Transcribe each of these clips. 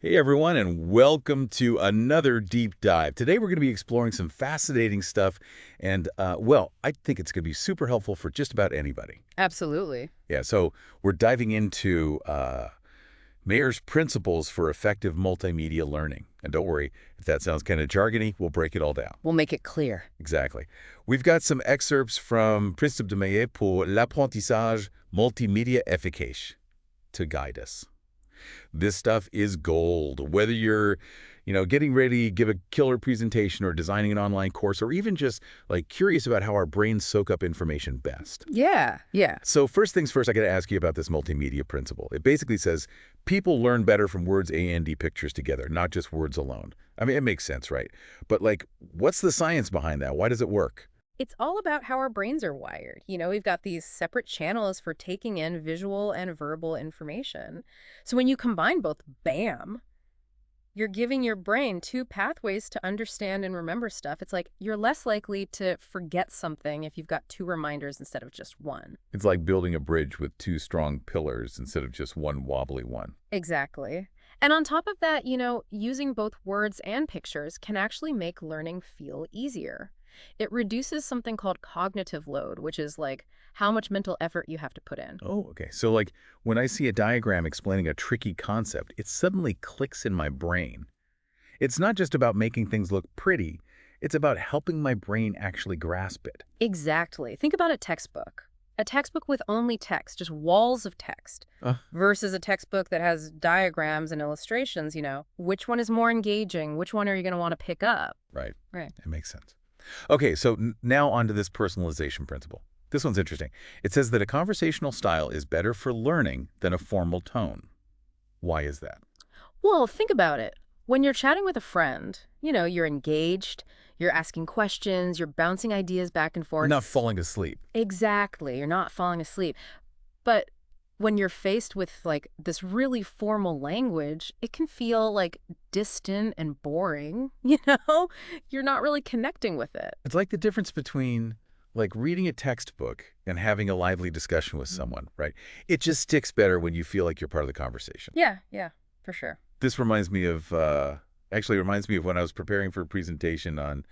Hey everyone, and welcome to another deep dive. Today we're going to be exploring some fascinating stuff, and well, I think it's going to be super helpful for just about anybody. Absolutely. Yeah, so we're diving into Mayer's principles for effective multimedia learning. And don't worry, if that sounds kind of jargony, we'll break it all down. We'll make it clear. Exactly. We've got some excerpts from Principe de Mayer pour l'apprentissage multimédia efficace to guide us. This stuff is gold. Whether you're getting ready to give a killer presentation or designing an online course or even just like curious about how our brains soak up information best. Yeah. So first things first, I got to ask you about this multimedia principle. It basically says people learn better from words and pictures together, not just words alone. I mean, it makes sense, right? But like, what's the science behind that? Why does it work? It's all about how our brains are wired. We've got these separate channels for taking in visual and verbal information. So when you combine both, bam, you're giving your brain two pathways to understand and remember stuff. It's like you're less likely to forget something if you've got two reminders instead of just one. It's like building a bridge with two strong pillars instead of just one wobbly one. Exactly. And on top of that, using both words and pictures can actually make learning feel easier. It reduces something called cognitive load, which is like how much mental effort you have to put in. Oh, okay. So like when I see a diagram explaining a tricky concept, it suddenly clicks in my brain. It's not just about making things look pretty. It's about helping my brain actually grasp it. Exactly. Think about a textbook. A textbook with only text, just walls of text, Uh, versus a textbook that has diagrams and illustrations, which one is more engaging? Which one are you going to want to pick up? right. Right. It makes sense. Okay, so now on to this personalization principle. This one's interesting. It says that a conversational style is better for learning than a formal tone. Why is that? Well, think about it. When you're chatting with a friend, you're engaged, you're asking questions, you're bouncing ideas back and You're forth. not falling asleep. Exactly. You're not falling asleep. But when you're faced with like this really formal language, it can feel like distant and boring, You're not really connecting with it. It's like the difference between like reading a textbook and having a lively discussion with someone, right? It just sticks better when you feel like you're part of the conversation. Yeah, for sure. This reminds me of, actually reminds me of when I was preparing for a presentation on,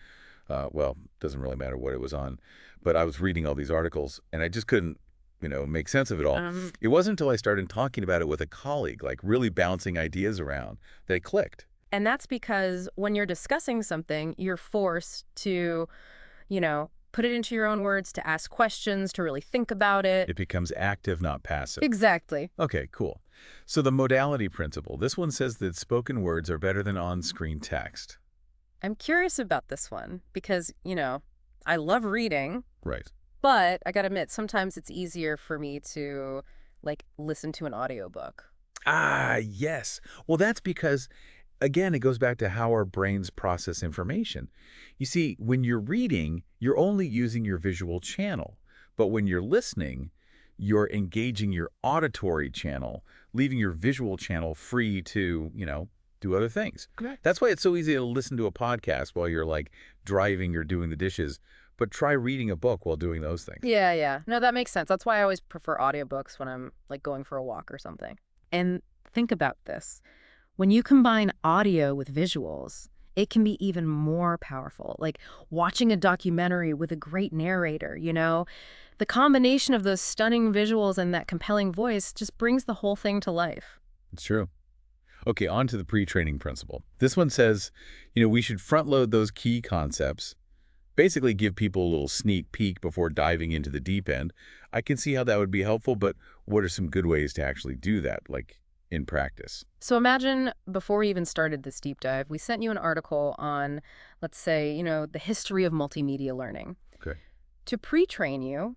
well, doesn't really matter what it was on, but I was reading all these articles and I just couldn't make sense of it all. Um, It wasn't until I started talking about it with a colleague, like really bouncing ideas around, that it clicked. and that's because when you're discussing something, you're forced to, put it into your own words, to ask questions, to really think about it. It becomes active, not passive. Exactly. Okay, cool. So the modality principle, this one says that spoken words are better than on-screen text. I'm curious about this one because, I love reading, Right. but I gotta admit, sometimes it's easier for me to like listen to an audiobook. Ah, yes. Well, that's because, again, it goes back to how our brains process information. You see, when you're reading, you're only using your visual channel. But when you're listening, you're engaging your auditory channel, leaving your visual channel free to do other things. Correct. That's why it's so easy to listen to a podcast while you're like driving or doing the dishes. But try reading a book while doing those things. Yeah. No, that makes sense. That's why I always prefer audiobooks when I'm like going for a walk or something. And think about this. When you combine audio with visuals, it can be even more powerful. Like watching a documentary with a great narrator. The combination of those stunning visuals and that compelling voice just brings the whole thing to life. It's true. Okay, on to the pre-training principle. This one says we should front load those key concepts, basically give people a little sneak peek before diving into the deep end. I can see how that would be helpful, but what are some good ways to actually do that, like in practice? So imagine before we even started this deep dive, we sent you an article on, let's say, the history of multimedia learning. Okay. To pre-train you,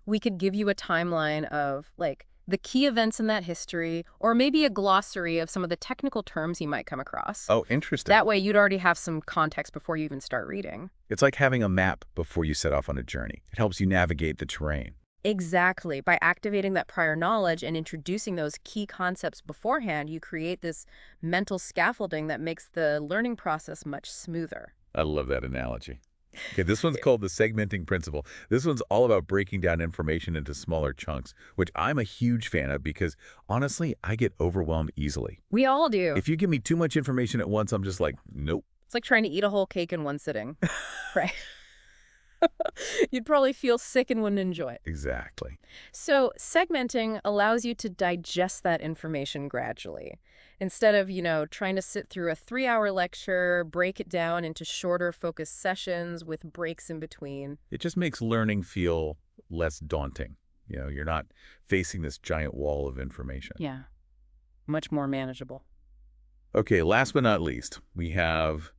we could give you a timeline of like the key events in that history, or maybe a glossary of some of the technical terms you might come across. Oh, interesting. That way you'd already have some context before you even start reading. It's like having a map before you set off on a journey. It helps you navigate the terrain. Exactly. By activating that prior knowledge and introducing those key concepts beforehand, you create this mental scaffolding that makes the learning process much smoother. I love that analogy. Okay, this one's called the segmenting principle. This one's all about breaking down information into smaller chunks, which I'm a huge fan of because, honestly, I get overwhelmed easily. We all do. If you give me too much information at once, I'm just like, nope. It's like trying to eat a whole cake in one sitting. Right. You'd probably feel sick and wouldn't enjoy it. Exactly. So segmenting allows you to digest that information gradually. Instead of, trying to sit through a 3-hour lecture, break it down into shorter focused sessions with breaks in between. It just makes learning feel less daunting. You're not facing this giant wall of information. Yeah, much more manageable. Okay, last but not least, we have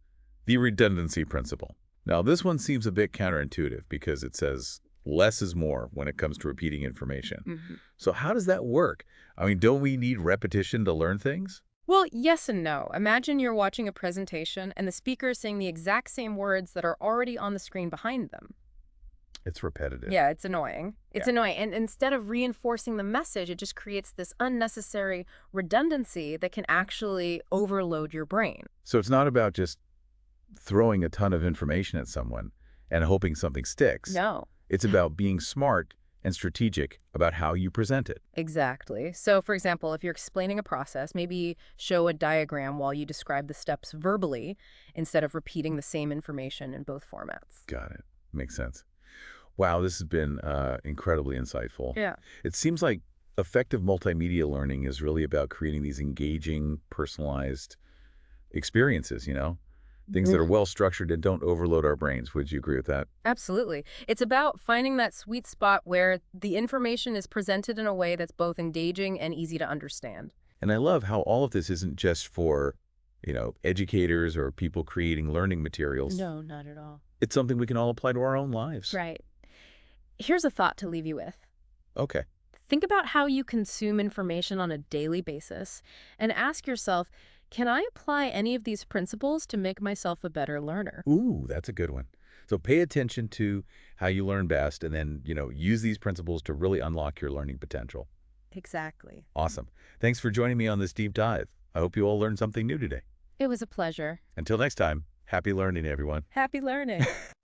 the redundancy principle. Now, this one seems a bit counterintuitive because it says less is more when it comes to repeating information. So how does that work? I mean, don't we need repetition to learn things? Well, yes and no. Imagine you're watching a presentation and the speaker is saying the exact same words that are already on the screen behind them. It's repetitive. Yeah, it's annoying. It's Yeah. annoying. And instead of reinforcing the message, it just creates this unnecessary redundancy that can actually overload your brain. So it's not about just throwing a ton of information at someone and hoping something sticks. No. It's about being smart and strategic about how you present it. Exactly. So, for example, if you're explaining a process, maybe show a diagram while you describe the steps verbally instead of repeating the same information in both formats. Got it. Makes sense. Wow, this has been incredibly insightful. Yeah. It seems like effective multimedia learning is really about creating these engaging, personalized experiences, things that are well structured and don't overload our brains. Would you agree with that? Absolutely. It's about finding that sweet spot where the information is presented in a way that's both engaging and easy to understand. And I love how all of this isn't just for, educators or people creating learning materials. No, not at all. It's something we can all apply to our own lives. Right. Here's a thought to leave you with. Okay. Think about how you consume information on a daily basis and ask yourself, can I apply any of these principles to make myself a better learner? Ooh, that's a good one. So pay attention to how you learn best and then, use these principles to really unlock your learning potential. Exactly. Awesome. Thanks for joining me on this deep dive. I hope you all learned something new today. It was a pleasure. Until next time, happy learning, everyone. Happy learning.